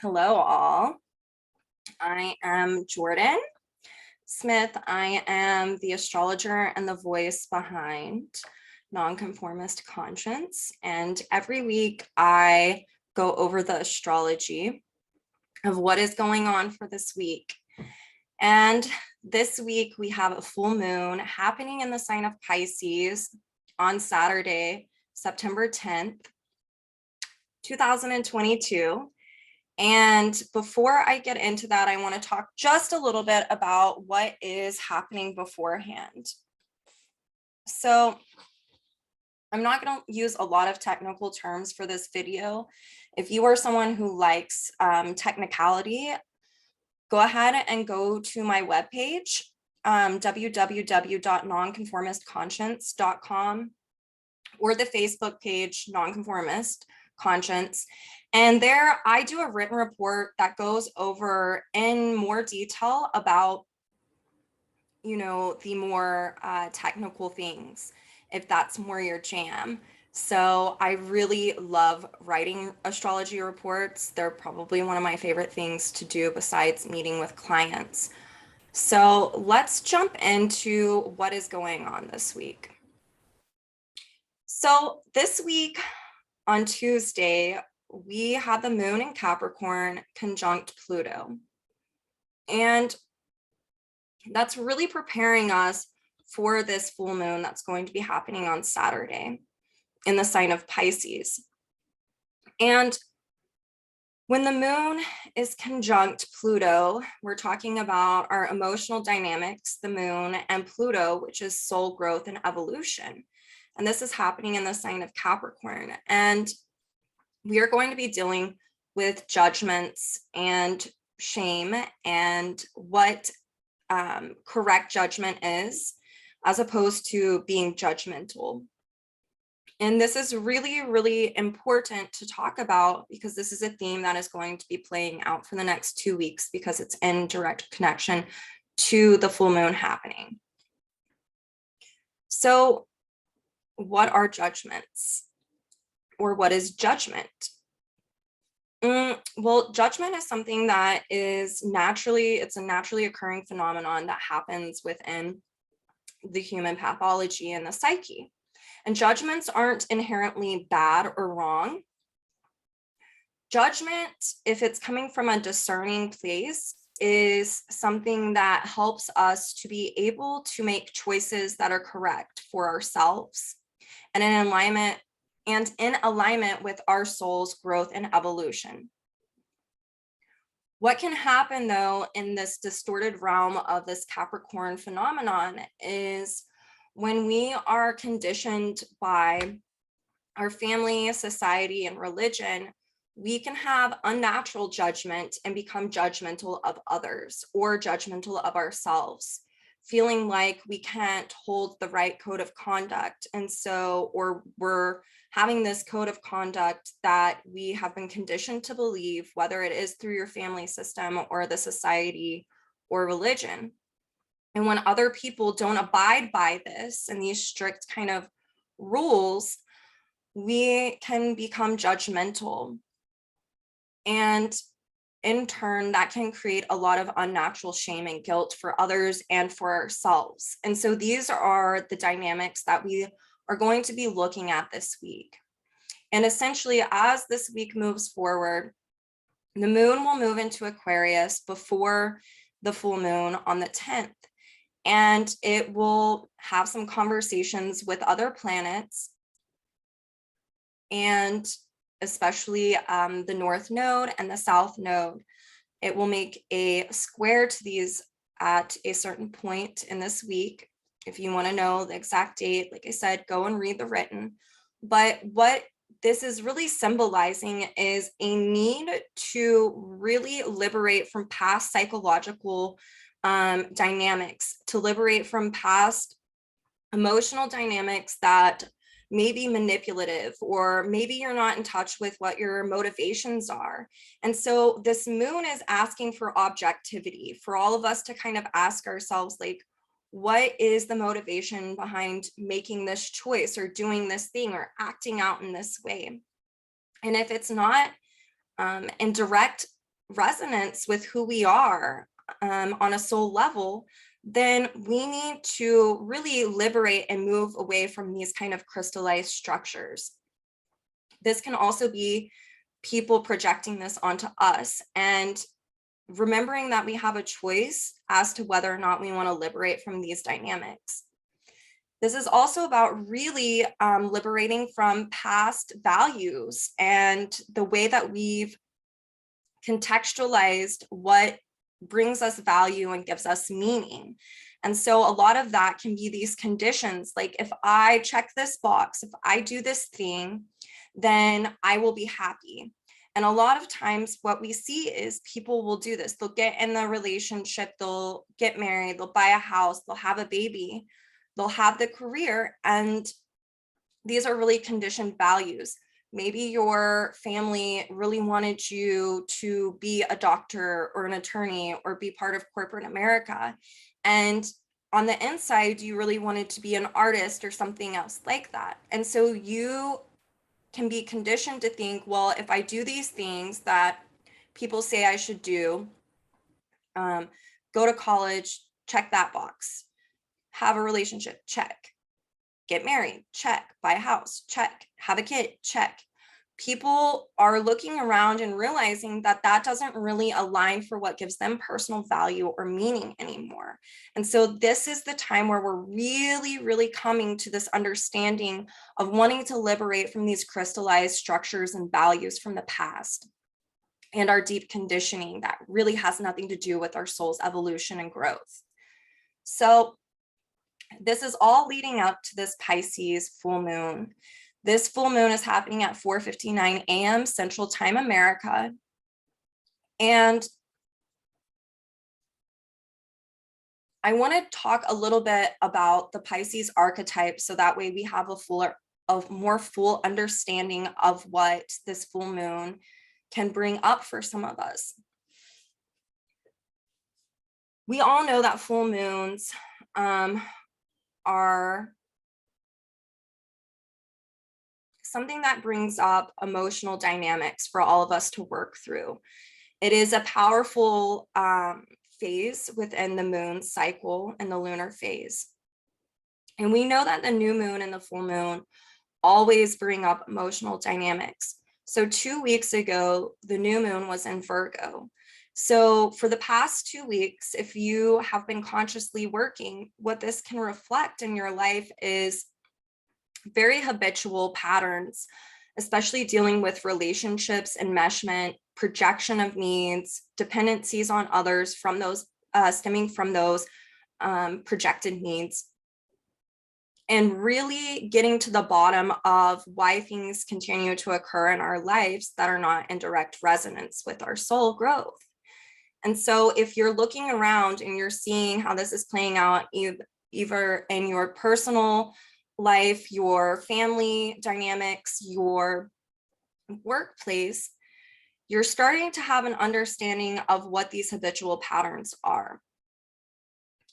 Hello, all. I am Jordan Smith. I am the astrologer and the voice behind Nonconformist Conscience. And every week I go over the astrology of what is going on for this week. And this week we have a full moon happening in the sign of Pisces on Saturday, September 10th, 2022. And before I get into that, I want to talk just a little bit about what is happening beforehand. So I'm not going to use a lot of technical terms for this video. If you are someone who likes technicality, go ahead and go to my webpage, www.nonconformistconscience.com, or the Facebook page, Nonconformist Conscience. And there I do a written report that goes over in more detail about, the more technical things, if that's more your jam. So I really love writing astrology reports. They're probably one of my favorite things to do besides meeting with clients. So let's jump into what is going on this week. So this week on Tuesday, we had the moon in Capricorn conjunct Pluto. And that's really preparing us for this full moon that's going to be happening on Saturday in the sign of Pisces. And when the moon is conjunct Pluto, we're talking about our emotional dynamics, the moon, and Pluto, which is soul growth and evolution. And this is happening in the sign of Capricorn. And we are going to be dealing with judgments and shame and what correct judgment is, as opposed to being judgmental. And this is really, really important to talk about because this is a theme that is going to be playing out for the next 2 weeks because it's in direct connection to the full moon happening. So what are judgments? Or what is judgment? Well, judgment is something that is it's a naturally occurring phenomenon that happens within the human pathology and the psyche. And judgments aren't inherently bad or wrong. Judgment, if it's coming from a discerning place, is something that helps us to be able to make choices that are correct for ourselves and in alignment with our soul's growth and evolution. What can happen though in this distorted realm of this Capricorn phenomenon is when we are conditioned by our family, society, and religion, we can have unnatural judgment and become judgmental of others or judgmental of ourselves, feeling like we can't hold the right code of conduct. And so, or we're having this code of conduct that we have been conditioned to believe, whether it is through your family system or the society or religion. And when other people don't abide by this and these strict kind of rules, we can become judgmental. And in turn, that can create a lot of unnatural shame and guilt for others and for ourselves. And so these are the dynamics that we are going to be looking at this week. And essentially, as this week moves forward, the moon will move into Aquarius before the full moon on the 10th. And it will have some conversations with other planets, and especially the North Node and the South Node. It will make a square to these at a certain point in this week. If you want to know the exact date, like I said, go and read the written. But what this is really symbolizing is a need to really liberate from past psychological dynamics, to liberate from past emotional dynamics that may be manipulative, or maybe you're not in touch with what your motivations are. And so this moon is asking for objectivity, for all of us to kind of ask ourselves, like, what is the motivation behind making this choice or doing this thing or acting out in this way? And if it's not in direct resonance with who we are on a soul level, then we need to really liberate and move away from these kind of crystallized structures. This can also be people projecting this onto us, and remembering that we have a choice as to whether or not we want to liberate from these dynamics. This is also about really liberating from past values and the way that we've contextualized what brings us value and gives us meaning. And so a lot of that can be these conditions, like if I check this box, if I do this thing, then I will be happy. And a lot of times what we see is people will do this. They'll get in the relationship, they'll get married, they'll buy a house, they'll have a baby, they'll have the career, and these are really conditioned values. Maybe your family really wanted you to be a doctor or an attorney or be part of corporate America. And on the inside, you really wanted to be an artist or something else like that. And so you can be conditioned to think, well, if I do these things that people say I should do, go to college, check that box, have a relationship, check, get married, check, buy a house, check, have a kid, check. People are looking around and realizing that that doesn't really align for what gives them personal value or meaning anymore. And so this is the time where we're really coming to this understanding of wanting to liberate from these crystallized structures and values from the past and our deep conditioning that really has nothing to do with our soul's evolution and growth. So this is all leading up to this Pisces full moon. This full moon is happening at 4:59 a.m. Central Time America. And I want to talk a little bit about the Pisces archetype so that way we have a more full understanding of what this full moon can bring up for some of us. We all know that full moons are something that brings up emotional dynamics for all of us to work through. It is a powerful phase within the moon cycle and the lunar phase. And we know that the new moon and the full moon always bring up emotional dynamics. So 2 weeks ago, the new moon was in Virgo. So for the past 2 weeks, if you have been consciously working, what this can reflect in your life is very habitual patterns, especially dealing with relationships, enmeshment, projection of needs, dependencies on others from those stemming from those projected needs, and really getting to the bottom of why things continue to occur in our lives that are not in direct resonance with our soul growth. And so if you're looking around and you're seeing how this is playing out either in your personal life, your family dynamics, your workplace, you're starting to have an understanding of what these habitual patterns are.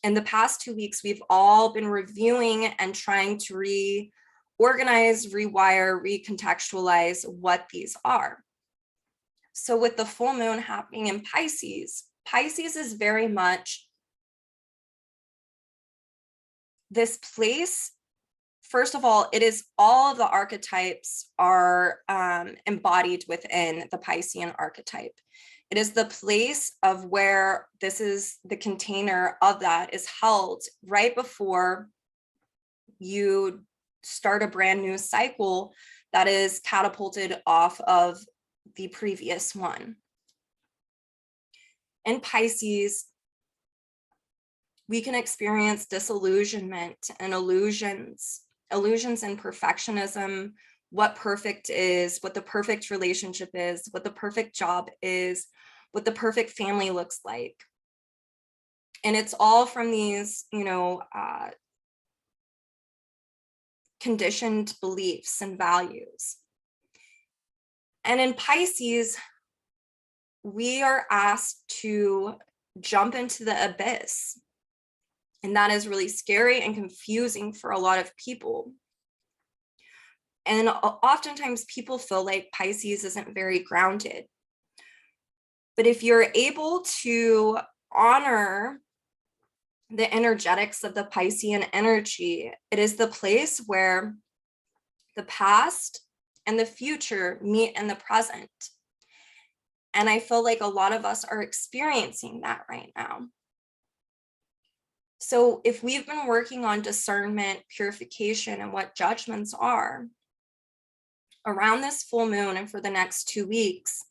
In the past 2 weeks, we've all been reviewing and trying to reorganize, rewire, recontextualize what these are. So with the full moon happening in Pisces, Pisces is very much this place. First of all, it is all of the archetypes are embodied within the Piscean archetype. It is the place of where this is the container of that is held right before you start a brand new cycle that is catapulted off of the previous one. In Pisces, we can experience disillusionment and illusions and perfectionism, what perfect is, what the perfect relationship is, what the perfect job is, what the perfect family looks like. And it's all from these, conditioned beliefs and values. And in Pisces, we are asked to jump into the abyss. And that is really scary and confusing for a lot of people. And oftentimes people feel like Pisces isn't very grounded. But if you're able to honor the energetics of the Piscean energy, it is the place where the past and the future meet in the present. And I feel like a lot of us are experiencing that right now. So if we've been working on discernment, purification, and what judgments are, around this full moon and for the next 2 weeks,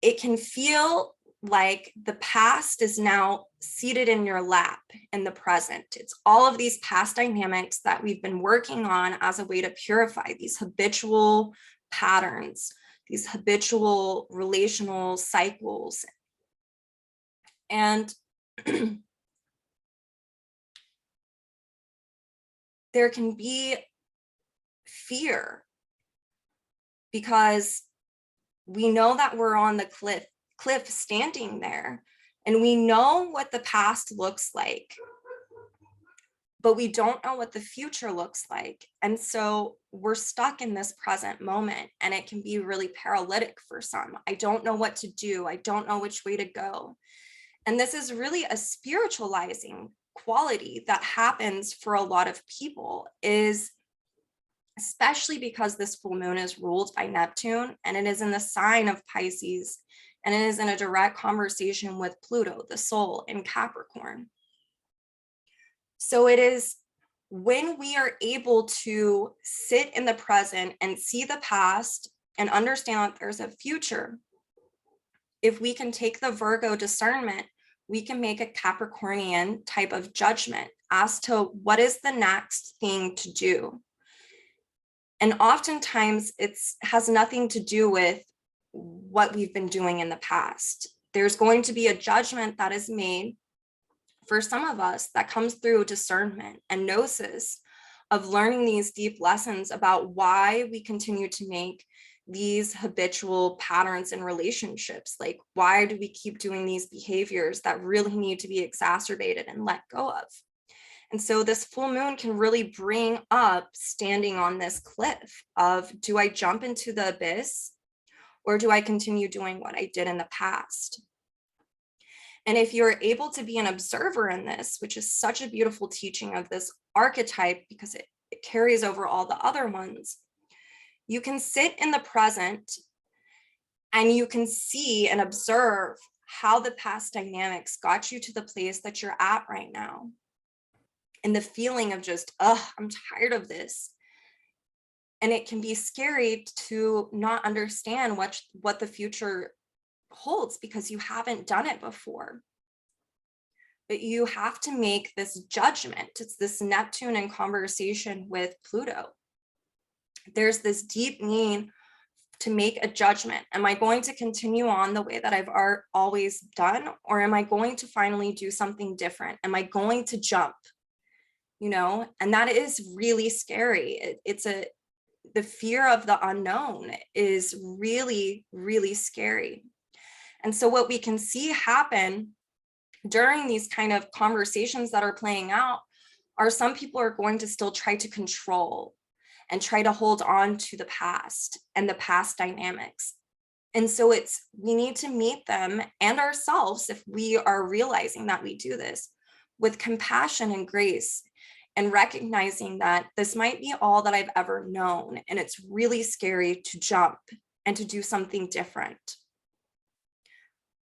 it can feel like the past is now seated in your lap in the present. It's all of these past dynamics that we've been working on as a way to purify these habitual patterns, these habitual relational cycles. And there can be fear because we know that we're on the cliff standing there, and we know what the past looks like, but we don't know what the future looks like. And so we're stuck in this present moment, and it can be really paralytic for some. I don't know what to do. I don't know which way to go. And this is really a spiritualizing quality that happens for a lot of people, is especially because this full moon is ruled by Neptune, and it is in the sign of Pisces, and it is in a direct conversation with Pluto, the soul, in Capricorn. So it is when we are able to sit in the present and see the past and understand that there's a future, if we can take the Virgo discernment, we can make a Capricornian type of judgment as to what is the next thing to do. And oftentimes it has nothing to do with what we've been doing in the past. There's going to be a judgment that is made for some of us that comes through discernment and gnosis of learning these deep lessons about why we continue to make these habitual patterns in relationships. Like, why do we keep doing these behaviors that really need to be exacerbated and let go of? And so this full moon can really bring up standing on this cliff of, do I jump into the abyss, or do I continue doing what I did in the past? And if you're able to be an observer in this, which is such a beautiful teaching of this archetype because it carries over all the other ones, you can sit in the present and you can see and observe how the past dynamics got you to the place that you're at right now. And the feeling of just, I'm tired of this. And it can be scary to not understand what the future holds because you haven't done it before. But you have to make this judgment. It's this Neptune in conversation with Pluto. There's this deep need to make a judgment. Am I going to continue on the way that I've always done? Or am I going to finally do something different? Am I going to jump? And that is really scary. The fear of the unknown is really, really scary. And so what we can see happen during these kind of conversations that are playing out are some people are going to still try to control and try to hold on to the past and the past dynamics. And so we need to meet them and ourselves, if we are realizing that we do this, with compassion and grace, and recognizing that this might be all that I've ever known. And it's really scary to jump and to do something different.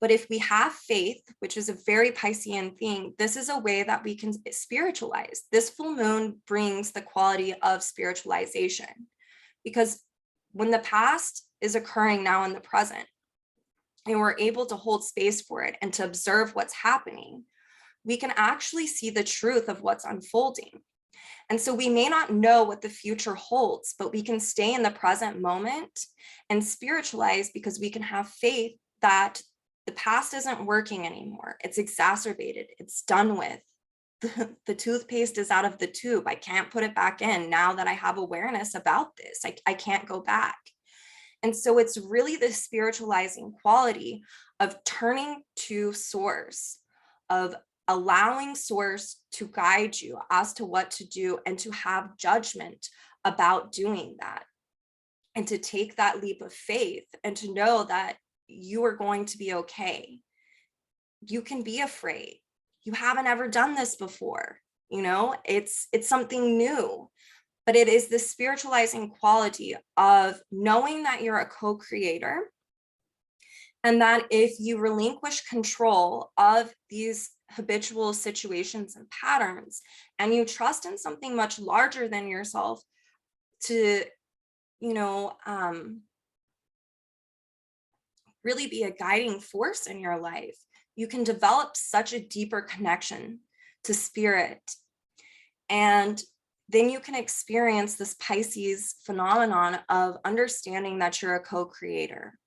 But if we have faith, which is a very Piscean thing, this is a way that we can spiritualize. This full moon brings the quality of spiritualization, because when the past is occurring now in the present, and we're able to hold space for it and to observe what's happening, we can actually see the truth of what's unfolding. And so we may not know what the future holds, but we can stay in the present moment and spiritualize, because we can have faith that the past isn't working anymore. It's exacerbated. It's done with. The toothpaste is out of the tube. I can't put it back in now that I have awareness about this. I can't go back. And so it's really the spiritualizing quality of turning to source, of allowing source to guide you as to what to do, and to have judgment about doing that, and to take that leap of faith and to know that you are going to be okay. You can be afraid. You haven't ever done this before. You know, it's something new, but it is the spiritualizing quality of knowing that you're a co-creator, and that if you relinquish control of these habitual situations and patterns, and you trust in something much larger than yourself to, you know, really be a guiding force in your life, you can develop such a deeper connection to spirit. And then you can experience this Pisces phenomenon of understanding that you're a co-creator,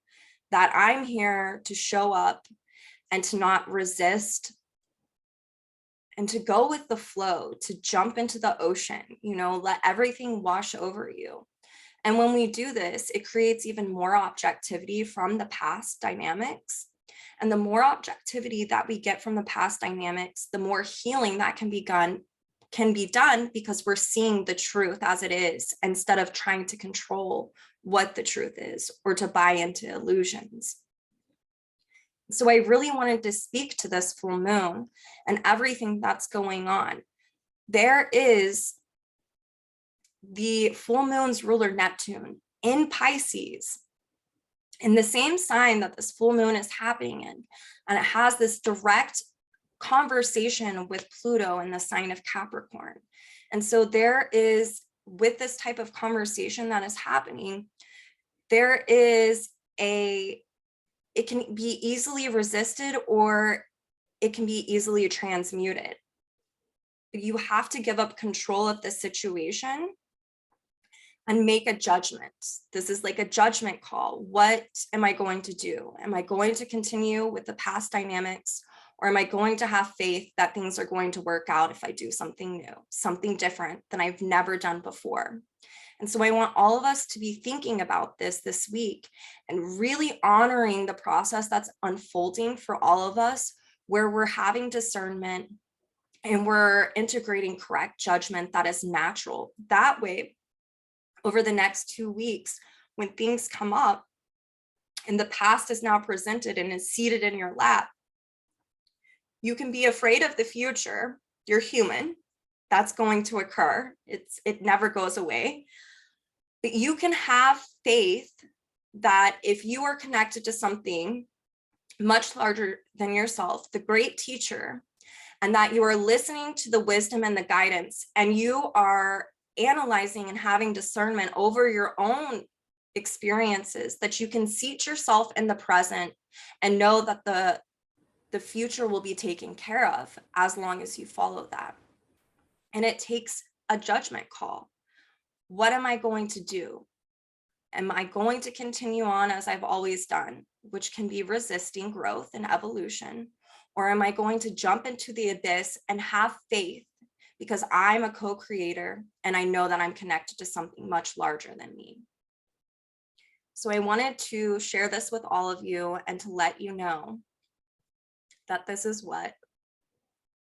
that I'm here to show up and to not resist and to go with the flow, to jump into the ocean, you know, let everything wash over you. And when we do this, it creates even more objectivity from the past dynamics. And the more objectivity that we get from the past dynamics, the more healing that can be done because we're seeing the truth as it is, instead of trying to control what the truth is or to buy into illusions. So I really wanted to speak to this full moon and everything that's going on. There is the full moon's ruler, Neptune, in Pisces, in the same sign that this full moon is happening in. And it has this direct conversation with Pluto in the sign of Capricorn. And so there is, with this type of conversation that is happening, there is it can be easily resisted or it can be easily transmuted. You have to give up control of the situation and make a judgment. This is like a judgment call. What am I going to do? Am I going to continue with the past dynamics, or am I going to have faith that things are going to work out if I do something new, something different than I've never done before? And so I want all of us to be thinking about this week and really honoring the process that's unfolding for all of us, where we're having discernment and we're integrating correct judgment that is natural. That way, over the next 2 weeks, when things come up and the past is now presented and is seated in your lap, you can be afraid of the future. You're human. That's going to occur. It never goes away. But you can have faith that if you are connected to something much larger than yourself, the great teacher, and that you are listening to the wisdom and the guidance, and you are analyzing and having discernment over your own experiences, that you can seat yourself in the present and know that the future will be taken care of as long as you follow that. And it takes a judgment call. What am I going to do? Am I going to continue on as I've always done, which can be resisting growth and evolution? Or am I going to jump into the abyss and have faith because I'm a co-creator and I know that I'm connected to something much larger than me? So I wanted to share this with all of you and to let you know that this is what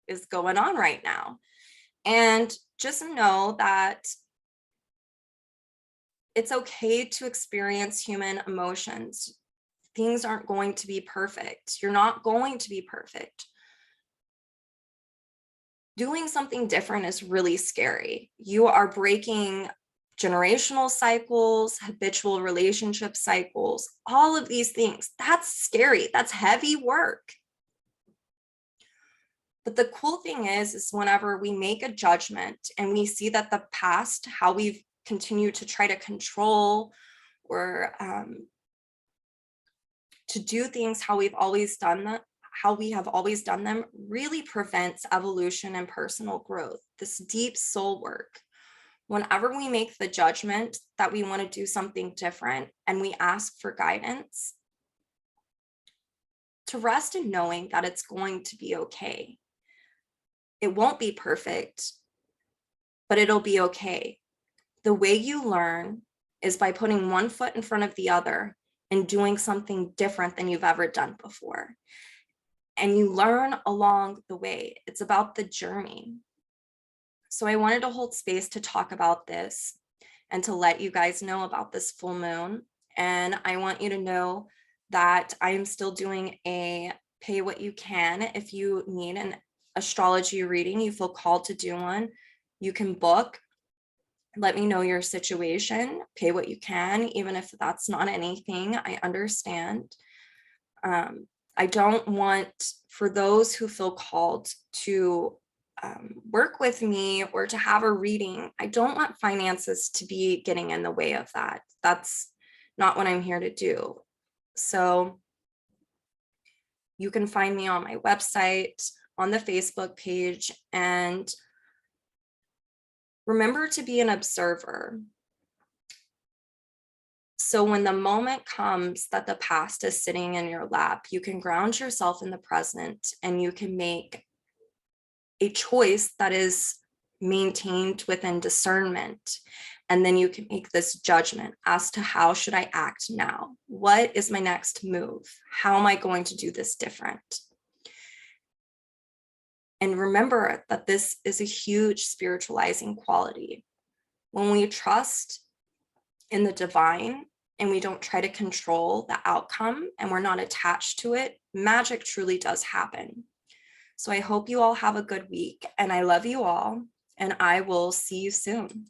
is going on right now. And just know that it's okay to experience human emotions. Things aren't going to be perfect. You're not going to be perfect. Doing something different is really scary. You are breaking generational cycles, habitual relationship cycles, all of these things. That's scary. That's heavy work. But the cool thing is whenever we make a judgment and we see that the past, how we've continued to try to control or to do things how we've always done that, how we have always done them, really prevents evolution and personal growth, this deep soul work. Whenever we make the judgment that we want to do something different and we ask for guidance, to rest in knowing that it's going to be okay. It won't be perfect, but it'll be okay. The way you learn is by putting one foot in front of the other and doing something different than you've ever done before. And you learn along the way. It's about the journey. So I wanted to hold space to talk about this and to let you guys know about this full moon. And I want you to know that I am still doing a pay what you can. If you need an astrology reading, you feel called to do one, you can book. Let me know your situation, pay what you can, even if that's not anything, I understand. I don't want, for those who feel called to work with me or to have a reading, I don't want finances to be getting in the way of that. That's not what I'm here to do. So you can find me on my website, on the Facebook page, and remember to be an observer. So when the moment comes that the past is sitting in your lap, you can ground yourself in the present and you can make a choice that is maintained within discernment. And then you can make this judgment as to how should I act now? What is my next move? How am I going to do this different? And remember that this is a huge spiritualizing quality. When we trust in the divine and we don't try to control the outcome and we're not attached to it, magic truly does happen. So I hope you all have a good week, and I love you all, and I will see you soon.